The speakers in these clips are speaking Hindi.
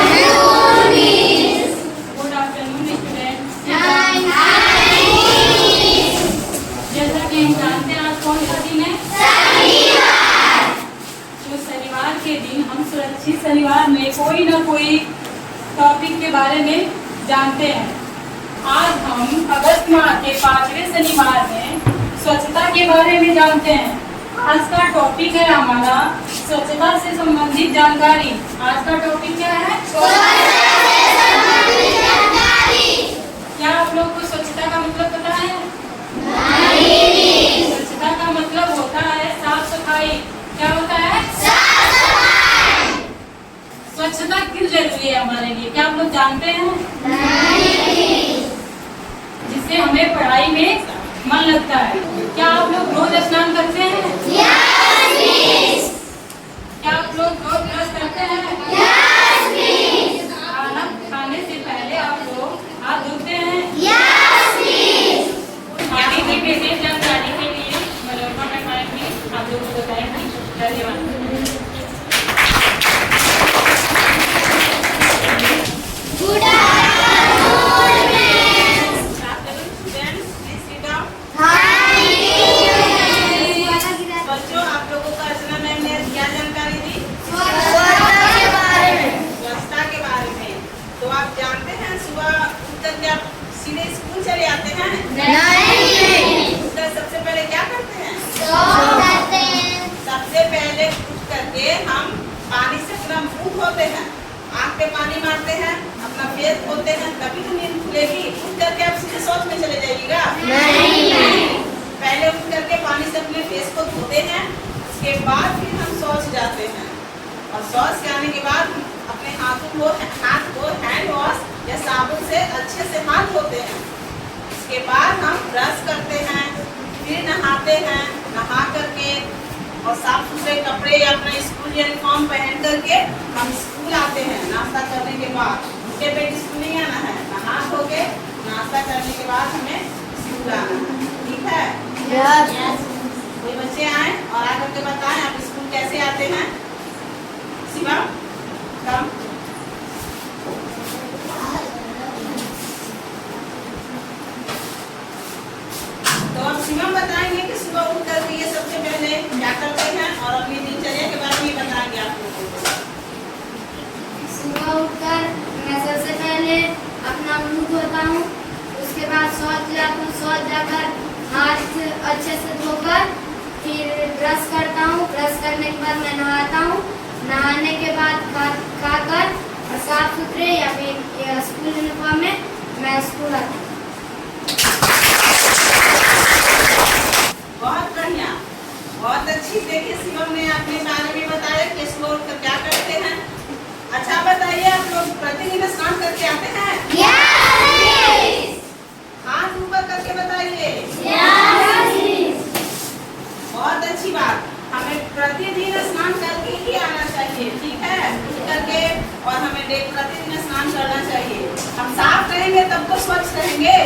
students. Good afternoon students. जैसा कि हम जानते हैं आज कौन सा दिन है? शनिवार। तो शनिवार के दिन हम सुरक्षित शनिवार में कोई ना कोई टॉपिक के बारे में जानते हैं। आज हम अगस्त माह के 5वें शनिवार में स्वच्छता के बारे में जानते हैं। आज का टॉपिक है हमारा स्वच्छता से संबंधित जानकारी। आज का टॉपिक क्या है? क्या आप लोग को स्वच्छता का मतलब पता है? नहीं। स्वच्छता का मतलब होता है साफ सफाई। क्या होता है? साफ सफाई। स्वच्छता क्यों जरूरी है हमारे लिए? क्या आप लोग जानते हैं? नहीं। जिससे हमें पढ़ाई में मन लगता है। क्या आप लोग रोज स्नान करते हैं? Yes, क्या आप लोग रोज ब्रश करते हैं? Yes, खाना खाने से पहले आप लोग हाथ धोते हैं? Yes, आगे की विशेष जानकारी के लिए मनोरमा मैम भी आप लोगों को बताएंगी। धन्यवाद। सीधे स्कूल चले आते हैं? नहीं। सबसे पहले क्या करते हैं? करते हैं। सबसे पहले उठ करके हम पानी से अपना मुंह धोते हैं, आँख पे पानी मारते हैं, अपना फेस धोते हैं, तभी तो नींद खुलेगी। उठ करके आप सीधे शौच में चले जाइएगा? नहीं। पहले उठ करके पानी से अपने फेस को धोते हैं, उसके बाद फिर हम शौच जाते हैं। और शौच के आने के बाद अपने हाथ को हैंड वॉश या साबुन से अच्छे से हाथ धोते हैं। उसके बाद हम ब्रश करते हैं, फिर नहाते हैं, नहा करके और साफ सुथरे कपड़े या अपना स्कूल यूनिफॉर्म पहन करके हम स्कूल आते हैं। नाश्ता करने के बाद उसके पेट स्कूल नहीं आना है, नहा धो के नाश्ता करने के बाद हमें स्कूल आना है। ठीक है? Yes. कोई बच्चे आए और आकर के बताएं आप स्कूल कैसे आते हैं? शिवम कम। तो अब शिवम बताएंगे कि सुबह उठ करके ये सबसे पहले क्या करते हैं और अपनी दिनचर्या के बारे में बताएंगे आप लोगों को। सुबह उठकर मैं सबसे पहले अपना मुंह धोता हूँ, उसके बाद शौच जाता हूँ, शौच जाकर हाथ अच्छे से धोकर फिर ब्रश करता हूँ, ब्रश करने के बाद मैं नहाता हूँ, नहाने के बाद खाकर और साफ सुथरे या फिर स्कूल यूनिफॉर्म में मैं स्कूल आता हूँ। बहुत बढ़िया, बहुत अच्छी। देखिए शिवम ने अपने बारे में बताया कि सुबह उठकर क्या करते हैं। अच्छा बताइए, आप लोग प्रतिदिन स्नान करके आते हैं? Yes. हाथ ऊपर करके बताइए। Yes. बहुत अच्छी बात। हमें प्रतिदिन स्नान करके ही आना चाहिए। ठीक है? उठ करके और हमें प्रतिदिन स्नान करना चाहिए। हम साफ रहेंगे तब तो स्वच्छ रहेंगे।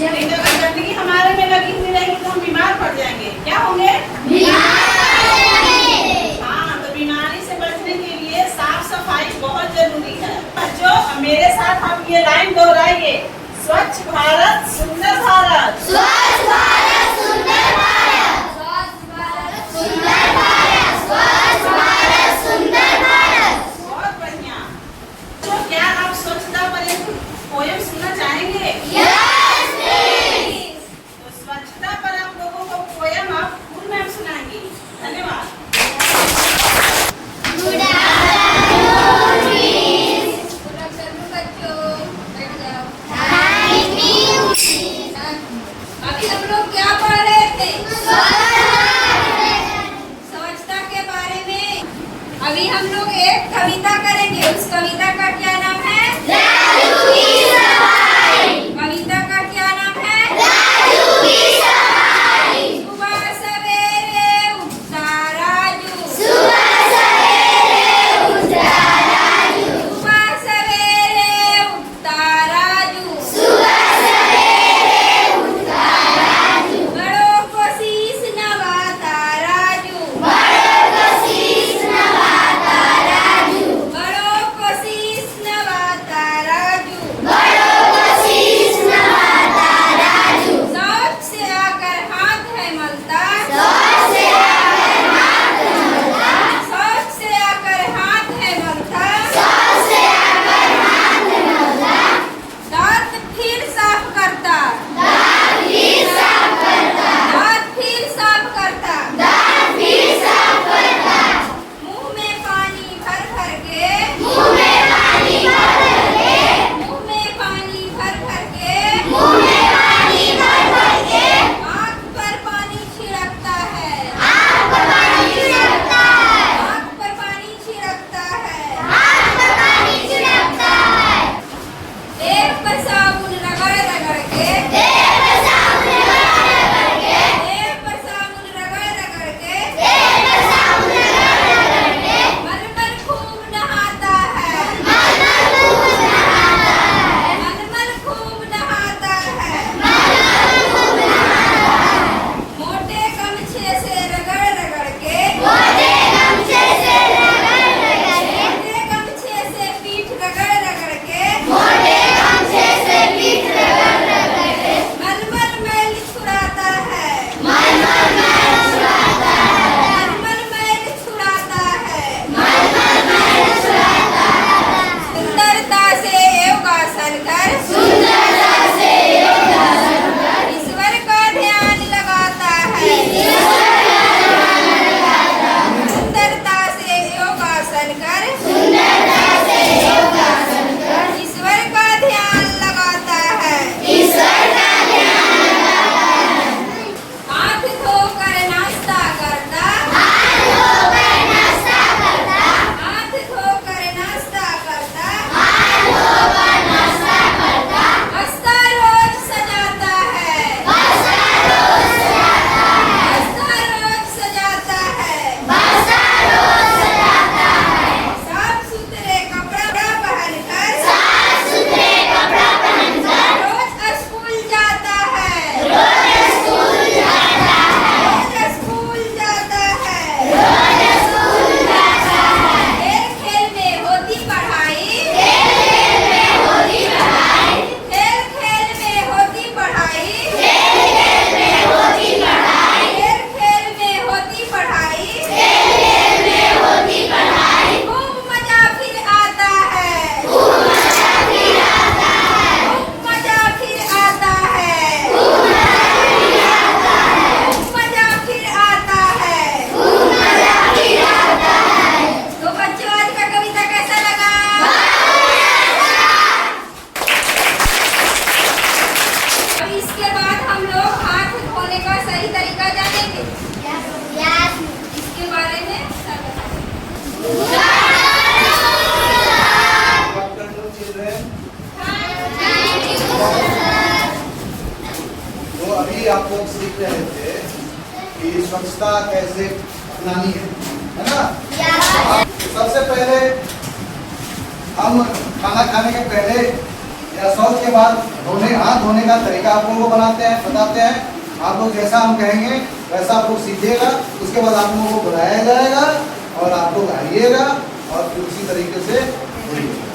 नहीं तो अगर गंदगी हमारे में लगी हुई रहेगी तो हम बीमार पड़ जाएंगे। क्या होंगे? हाँ, तो बीमारी से बचने के लिए साफ सफाई बहुत जरूरी है। बच्चों मेरे साथ आप ये लाइन दोहराइए, स्वच्छ भारत सुंदर भारत। स्वच्छ भारत सुंदर भारत। सुंदर भारत। स्वच्छ भारत सुंदर भारत। बहुत बढ़िया। तो क्या आप स्वच्छता पर एक पोयम सुनना चाहेंगे? Yes, please. तो स्वच्छता पर आप लोगों को पोयम आप स्कूल में सुनाएंगी। धन्यवाद। Good afternoon, miss. Thank you. अभी हम लोग क्या पढ़ रहे थे? स्वच्छता। स्वच्छता के बारे में अभी हम लोग एक कविता करेंगे। उस कविता का क्या नाम है? राजू की सफाई। कविता का क्या नाम है? राजू की सफाई। सुबह सवेरे उठता राजू। सुबह सवेरे उठता राजू। सुबह सवेरे उठता राजू। सुबह सवेरे उठता राजू। बड़ों को शीश नवाता राजू। बड़ों को शीश नवाता सीख रहे थे कि स्वच्छता कैसे अपनानी है ना? सबसे पहले हम खाना खाने के पहले या शौच के बाद हाथ धोने का तरीका आप लोगों को बताते हैं। आप लोग जैसा हम कहेंगे वैसा आप लोग सीखिएगा। उसके बाद आप लोगों को बुलाया जाएगा और आप लोग आइएगा और फिर उसी तरीके से धोइएगा।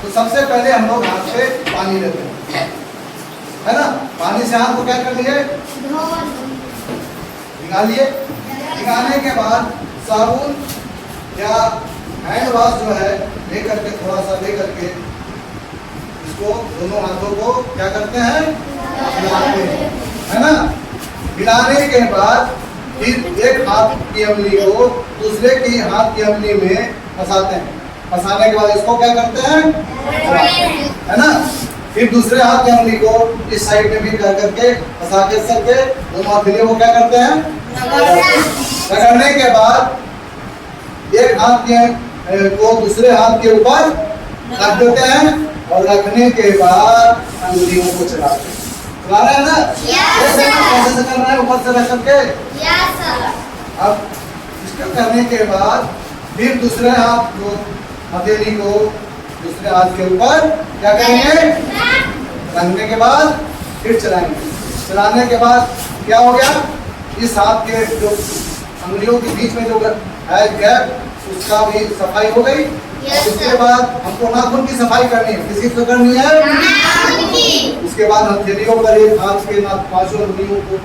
तो सबसे पहले हम लोग हाथ पे पानी लेते हैं, है ना? पानी से हाथ को क्या कर लिए? निकालिए। निकालने के बाद साबुन या हैंड वॉश जो है लेकर के थोड़ा सा लेकर के इसको दोनों हाथों को क्या करते हैं? मिलाते हैं, है ना? मिलाने के बाद फिर एक हाथ की अंगुली को दूसरे की हाथ की अंगुली में फंसाते हैं। फंसाने के बाद इसको क्या करते हैं? है ना? फिर दूसरे हाथ की अंगुली को इस साइड में भी कर करके फंसा के करके दोनों हथेलियों को क्या करते हैं? रगड़ने के बाद एक हाथ को दूसरे हाथ के ऊपर रख देते हैं और रखने के बाद अंगुलियों को चलाते हैं। चला रहे हैं ना? कैसे से कर रहे हैं? ऊपर से रख करके। अब इसको करने के बाद फिर दूसरे हाथ को हथेली को दूसरे हाथ के ऊपर क्या करेंगे? रखने के बाद फिर चलाएंगे। चलाने के बाद क्या हो गया? इस हाथ के जो अंगुलियों के बीच में जो है गैप उसका भी सफाई हो गई। उसके बाद हमको नाखून की सफाई करनी है। किसी को करनी है? उसके बाद हथेलियों पर एक हाथ के पांचों अंगुलियों को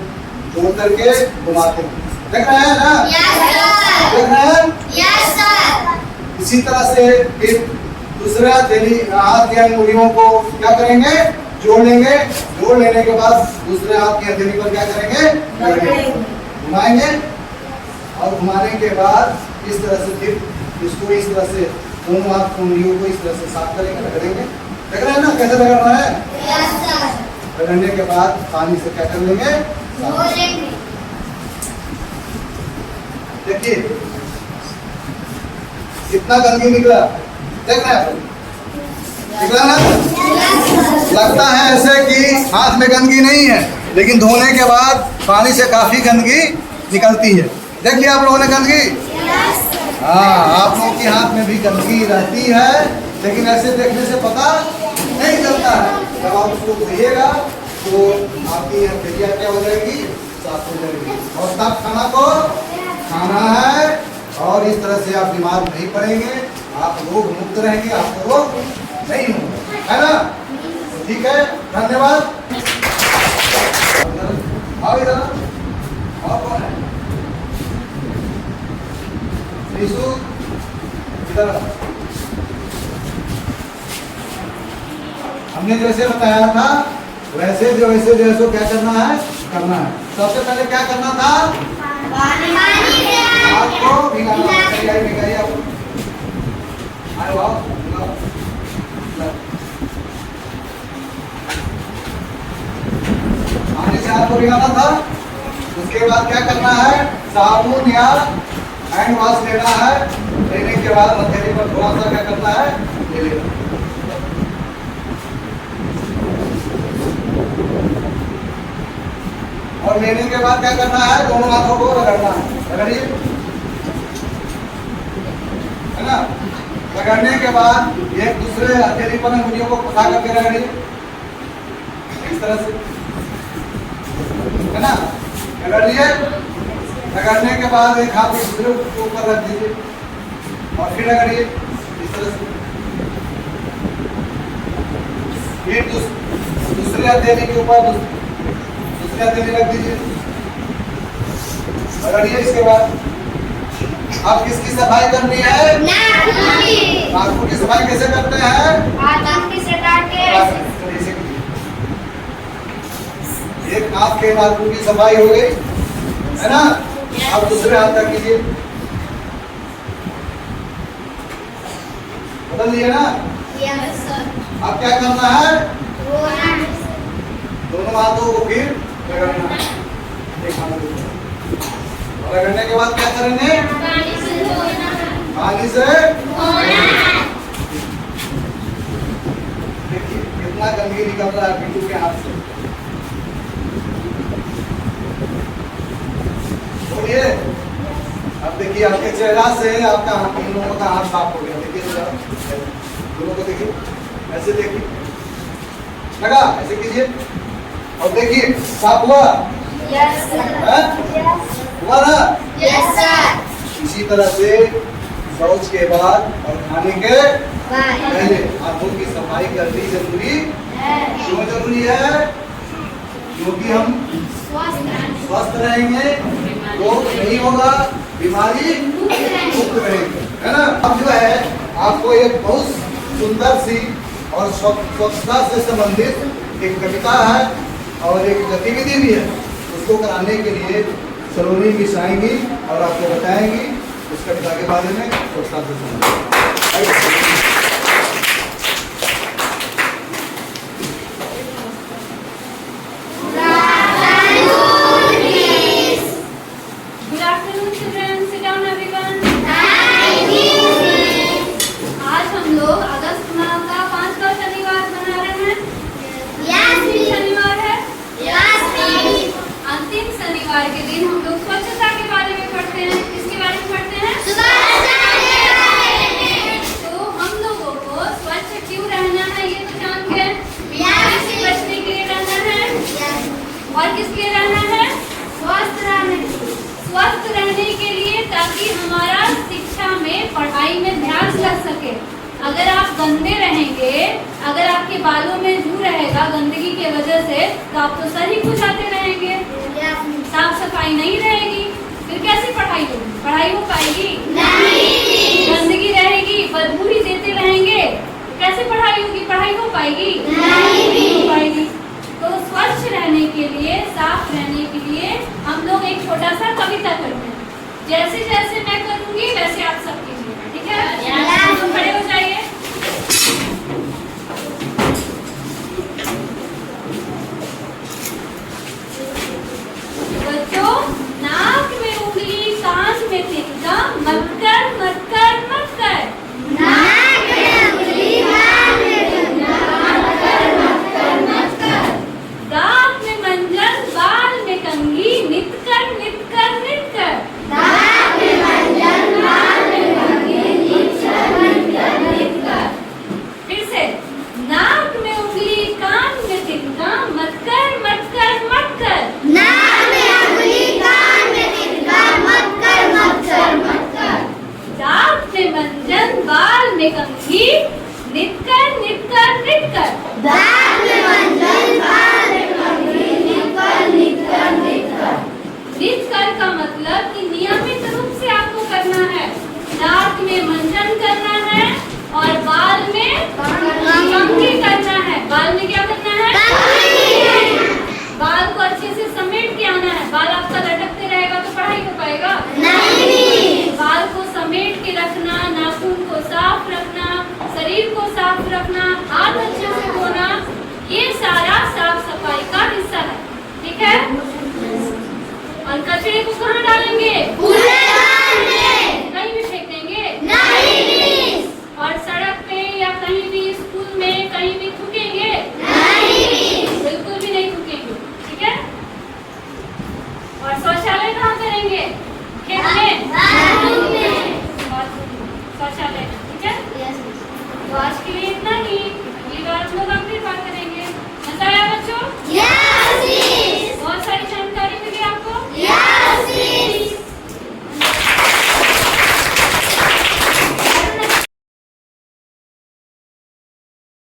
जोड़ करके घुमाते हैं। देख रहे हैं ना? देख रहे हैं? इसी तरह से फिर दूसरे हाथ की अंगुलियों को क्या करेंगे? जोड़ लेंगे। जोड़ लेने के बाद दूसरे हाथ की हथेली पर क्या करेंगे? घुमाएंगे और घुमाने के बाद इस तरह से फिर इसको इस तरह से दोनों हाथ की उंगलियों को इस तरह से साफ करेंगे, रगड़ेंगे। देख रहे हैं ना कैसे रगड़ना है? रगड़ने के बाद पानी से क्या कर लेंगे? देखिए कितना गंदगी निकला। देख रहे हैं? निकला ना? लगता है ऐसे कि हाथ में गंदगी नहीं है, लेकिन धोने के बाद पानी से काफी गंदगी निकलती है। देख लिया आप लोगों ने गंदगी? हाँ, आप लोगों के हाथ में भी गंदगी रहती है, लेकिन ऐसे देखने से पता नहीं चलता है। जब आप उसको धोइएगा तो आपकी हथेलियाँ क्या हो जाएगी? साफ हो जाएगी। और तब खाना को खाना है और इस तरह से आप बीमार नहीं पड़ेंगे, आप रोग मुक्त रहेंगे, आपको रोग नहीं होगा, है ना? तो ठीक है, धन्यवाद। आओ इधर। और कौन है? इधर। हमने जैसे बताया था वैसे जो क्या करना है? करना है। सबसे पहले क्या करना था? हाथ को भिगाना। भिगाइए आप। पानी से हाथ को भिगाना था। उसके बाद क्या करना है? साबुन या हैंड वॉश लेना है। लेने के बाद हथेली पर थोड़ा सा क्या करना है? ले लेना। और लेने के बाद क्या करना है? दोनों हाथों को रगड़ना है। रगड़िए, है ना? रगड़ने के बाद एक दूसरे हथेली पर अंगुलियों को फंसा करके रगड़िए इस तरह से, है ना? रगड़ लिए। रगड़ने के बाद एक हाथ दूसरे के ऊपर रख दीजिए और फिर रगड़िए इस तरह से। फिर दूसरे हथेली के ऊपर दूसरे हथेली रख दीजिए, रगड़िए। इसके बाद अब किसकी सफाई करनी है? नाखून की सफाई कैसे करते हैं? एक हाथ के नाखून की सफाई हो गई, है ना? अब दूसरे हाथ तक कीजिए। बदल दिए ना? अब क्या करना है? दोनों हाथों को फिर रगड़ना है। रगड़ने के बाद क्या करेंगे? पानी से। देखिए कितना गंदगी निकल रहा है बिट्टू के हाथ से। बोलिए। अब देखिए आपके चेहरा से आपका हाथ, इन लोगों का हाथ साफ हो गया। देखिए जरा दोनों को देखिए, ऐसे देखिए, लगा ऐसे कीजिए और देखिए साफ हुआ। Yes sir. हुआ ना? Yes sir. इसी तरह से शौच के बाद और खाने के पहले हाथों की सफाई करनी जरूरी है। क्यों जरूरी है? क्योंकि हम स्वस्थ रहेंगे, रोग नहीं होगा, बीमारी मुक्त रहेंगे, है ना? अब जो है आपको एक बहुत सुंदर सी और स्वच्छता से संबंधित एक कविता है और एक गतिविधि भी है। उसको कराने के लिए सलोनी मिस आएंगी और आपको बताएंगी उस कविता के बारे में, स्वच्छता से संबंधित। के दिन हम लोग स्वच्छता के बारे में पढ़ते हैं। किसके बारे में पढ़ते हैं? तो हम लोगों को स्वच्छ क्यों रहना है ये तो जानते हैं। बीमारी से बचने के लिए रहना है और किसके लिए रहना है? स्वस्थ रहने के लिए, ताकि हमारा शिक्षा में, पढ़ाई में ध्यान लग सके। अगर आप गंदे रहेंगे, अगर आपके बालों में जू रहेगा गंदगी की वजह से, तो आप तो सर ही खुजाते रहेंगे, साफ सफाई नहीं रहेगी, फिर कैसे पढ़ाई होगी? पढ़ाई हो पाएगी? नहीं। गंदगी रहेगी, बदबू ही देते रहेंगे, कैसे पढ़ाई होगी? पढ़ाई हो पाएगी? नहीं हो पाएगी। तो स्वच्छ रहने के लिए, साफ रहने के लिए हम लोग एक छोटा सा कविता करते हैं। जैसे जैसे मैं करूंगी वैसे आप सब कीजिएगा, ठीक है? तो खड़े हो जाइए। बच्चों, नाक में उंगली, कान में तिनका, मत कर मत कर मत कर। नाक में उंगली, कान में तिनका, मत कर मत कर मत कर। दांत में मंजन, बाल में कंघी, नित कर नित कर नित कर। दांत में मंजन, बाल में कंघी, नित कर नित कर नित कर। फिर से, नाक में उंगली, कान में तिनका, मत कर मत कर मत कर। नाक में उंगली, कान में तिनका, मत कर मत कर मत कर। दांत में मंजन, बाल में कंघी, नित कर नित कर नित कर। दांत में मंजन, बाल में कंघी, नित कर नित कर नित कर। नित कर का मतलब कि नियमित रूप से आपको करना है। दांत में मंजन करना है और बाल में कंघी करना है। बाल में क्या करना है? बाल को अच्छे से समेट के आना है। बाल आपका लटकते रहेगा तो पढ़ाई हो पाएगा? नहीं। बाल को समेट के रखना, नाखून को साफ रखना, शरीर को साफ रखना, हाथ अच्छे से धोना, ये सारा साफ सफाई का हिस्सा है, ठीक है? और कचरे को कहाँ डालेंगे?